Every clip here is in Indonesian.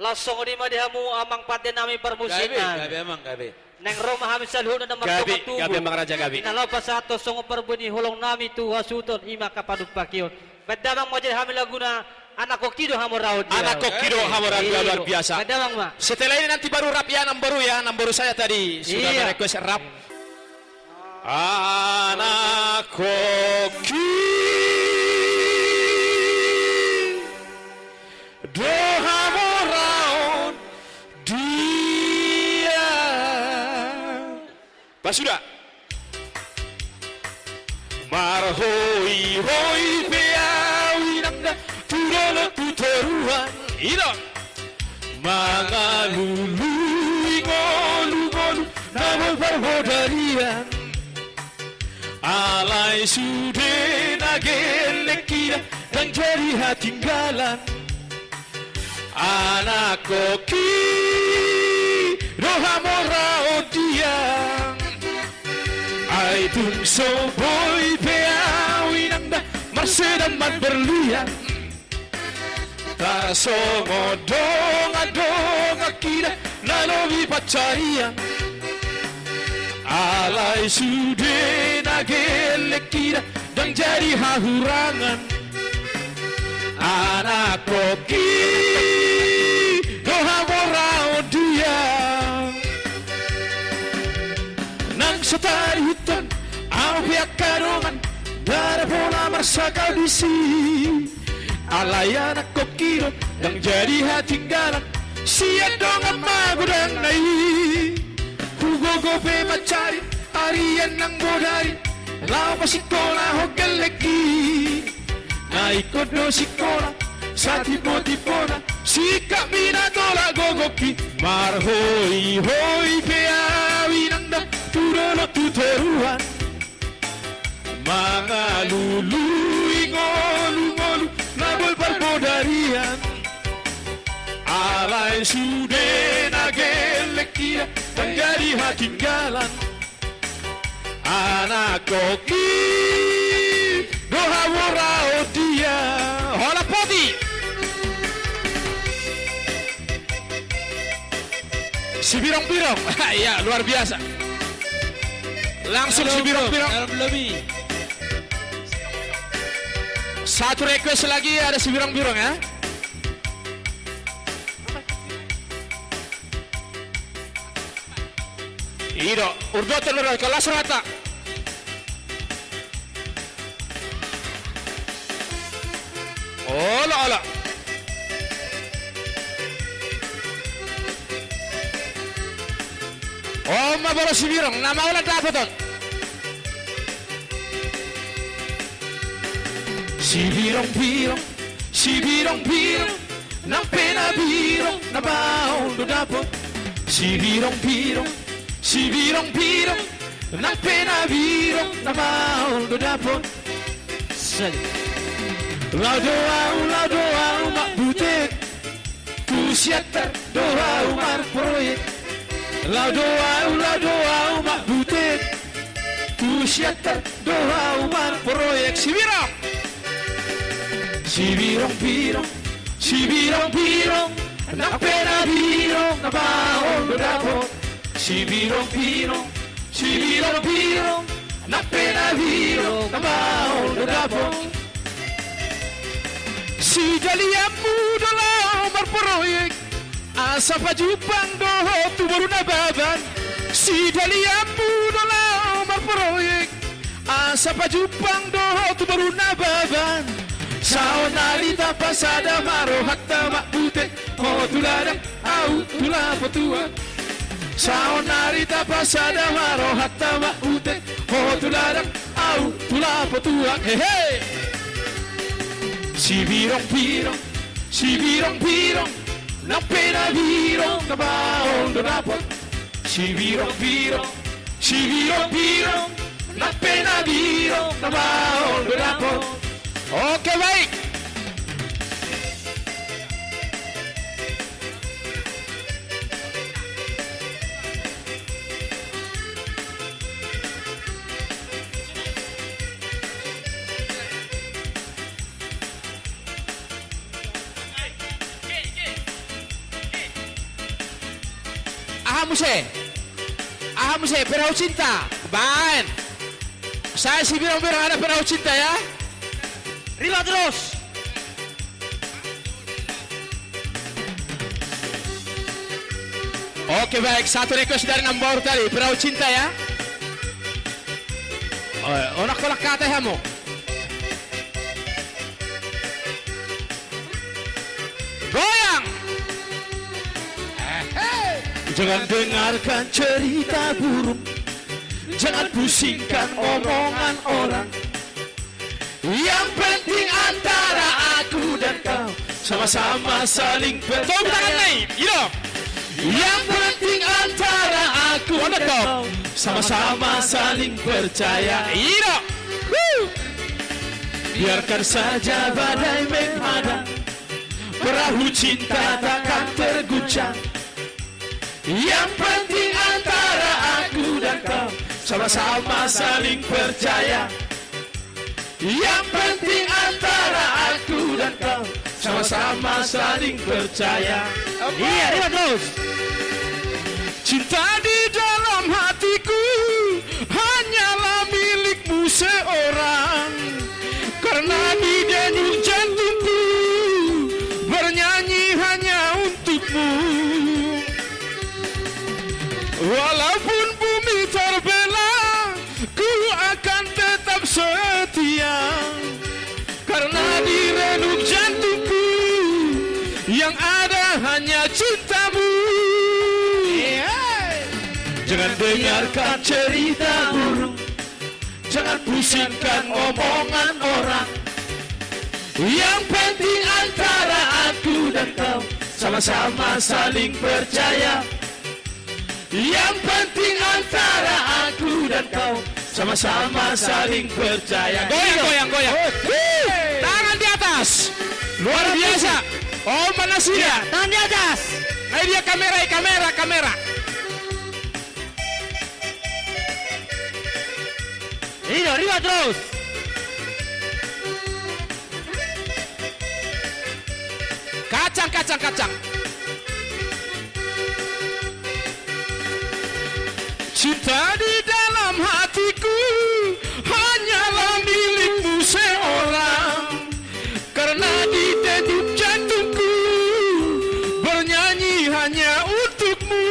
Langsung di madihamu amang paten nami permusikan. Gabi emang gabi. Neng Roma hamisal huna na Gabi, martuka tubo. gabi emang raja gabi. Inalaw pa sa ato songo perbuni hulong nami tu hasuton ima kapadupakyon. Bedamang mo hami laguna anak ko kido hamuraud dia. Anak kokido hamuran luar biasa. Bedamang ma. Setelah ini nanti baru rap ya, enam baru saya tadi sudah Iya. request rap. Anak kokido hamuran dia. Pas sudah. Marhoi hoi peawi nangda turolo tuteruan idon mangalulu ngolu ngolu namun perhodarian alai sude nagelekira dan jadi hatinggalan anak koki rohamora odiang ai tung so boy peawi nangda marsedaman berlian taso ngodong adong akira nalobi pacarian alai sude nagelekira dan jadi hahurangan anak koki dohamora odiang nang setari hutan apiak karungan dari bola marsaka bisi alay anak kokiro yang jadi hati galak siya dong ama gudang nai hugogo pe macari arian nang bodari lau pasikola hogal lagi naikot do sikola sa tipo-tipona si kamina tola gogoki marhoi hoi peawi nangda turolo tuteruan mangalului ngolu-ngolu nabol perbodarian alai sude nagelekira dan jadi hatinggalan anak koki dohawora odia hola poti si birong-birong ya luar biasa langsung si birong-birong lebih. satu request lagi ada si birong-birong ya Ido urdo telur kelas rata ola ola Oma baru si birong nama ulah dapat ton si birong-birong nang pena birong na baon do dapot si birong-birong nang pena birong na baon do dapot Lao doa mak butek ku siatar doa umar proyek Lao doa mak butek ku siatar doa umar proyek si birong si birong na pena birong na baon do dapot si birong na pena birong na baon do dapot si jaliamu dalam berproyek asa pajupang doho tu baru nababan si jaliamu dalam berproyek asa pajupang doho tu baru nababan sao nalita pasada maro hakta makbute ho tuladang au tulapotua sao nalita pasada maro hakta makbute ho tuladang au tulapotua hehe si birong-birong nang pena birong na baon do dapot si birong-birong nang pena birong na baon do dapot. Oke baik. Ahmuse, perahu cinta. Baik. Saya si bilang-bilang ada perahu cinta ya. Riba terus. Oke baik, satu request dari nomor tadi, perahu cinta ya. Onak-onak kata kamu. Goyang. Jangan dengarkan cerita burung, jangan pusingkan omongan orang. Yang penting antara aku dan kau sama-sama saling percaya. Tangan naik, Yang penting antara aku dan kau sama-sama saling percaya. Biarkan saja badai menghadang, perahu cinta takkan terguncang. Yang penting antara aku dan kau sama-sama saling percaya. Yang penting antara aku dan kau sama-sama saling percaya. Iya, riba terus. Cinta di dalam hatiku hanyalah milikmu seorang, karena di denyut jantungku bernyanyi hanya untukmu. Walaupun bumi terbelah, ku akan tetap setia, karena di redup jantungku yang ada hanya cintamu. Jangan dengarkan cerita burung, jangan pusingkan omongan orang. Yang penting antara aku dan kau sama-sama saling percaya. Yang penting antara aku dan kau sama-sama saling percaya. Goyang. Tangan di atas. Luar biasa. Oh, mana sih dia? Tangan di atas. Ayo dia kamera. Riba terus. Kacang. Cinta di dalam hatiku hanyalah milikmu seorang, karena di denyut jantungku bernyanyi hanya untukmu.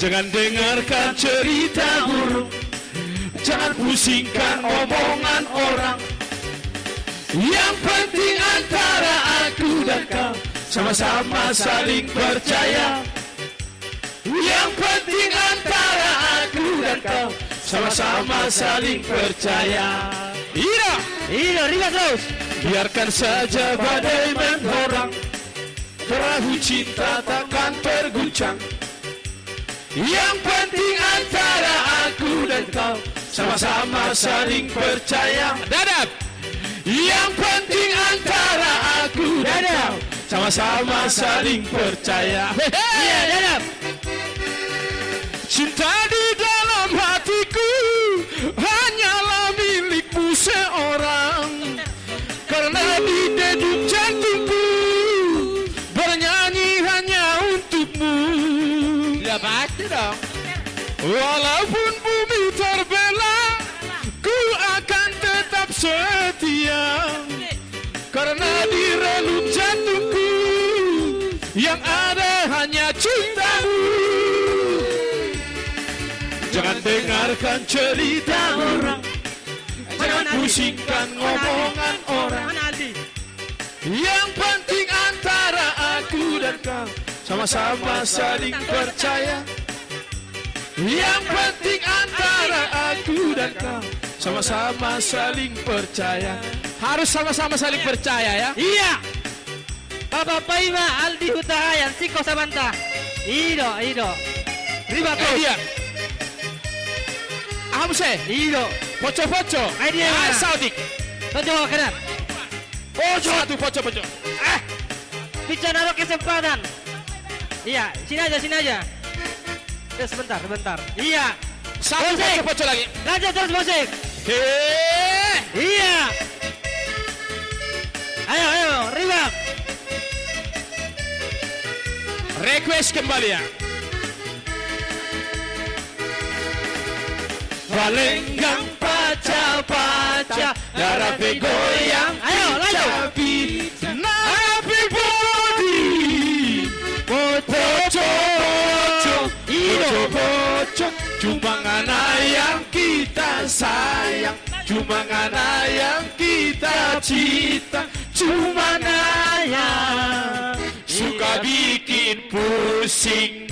Jangan dengarkan cerita burung, jangan pusingkan omongan orang. Yang penting antara aku dan kau sama-sama saling percaya. Yang penting antara aku dan kau sama-sama saling percaya. Riba terus. Biarkan saja badai mengorang, perahu cinta takkan terguncang. Yang penting antara aku dan kau sama-sama saling percaya. Dadap. Yang penting antara aku dan kau sama-sama saling percaya. Iya, dadap. Cinta di dalam hatiku hanyalah milikmu seorang, karena di denyut jantungku bernyanyi hanya untukmu. Tidak pasti dong. Walaupun bumi terbelah, ku akan tetap setia, karena di relung jantungku yang ada hanya cintamu. Jangan dengarkan cerita orang, jangan pusingkan omongan orang. Yang penting antara aku dan kau sama-sama saling percaya. Yang penting antara aku dan kau sama-sama saling percaya. Harus sama-sama saling percaya ya. Iya. Bapak Paima Aldi Hutahayan Siko Sabanta. Ido. Riba terus. Iya. Hamse. Ido. Poco. Idea. Saudik. Tonjol kanan. Satu poco. Bicara kesempatan. Iya, sini aja. Sebentar. Iya. Satu poco lagi. Lanjut terus musik. Iya. Ayo, Riba. request kembali ya. Palenggang paca-paca, darah goyang. Ayo, lanjut. Tapi nabi body, poco, poco, cuma ngana yang kita sayang, cuma ngana yang kita cinta, cuma ngana yang suka bikin pusing.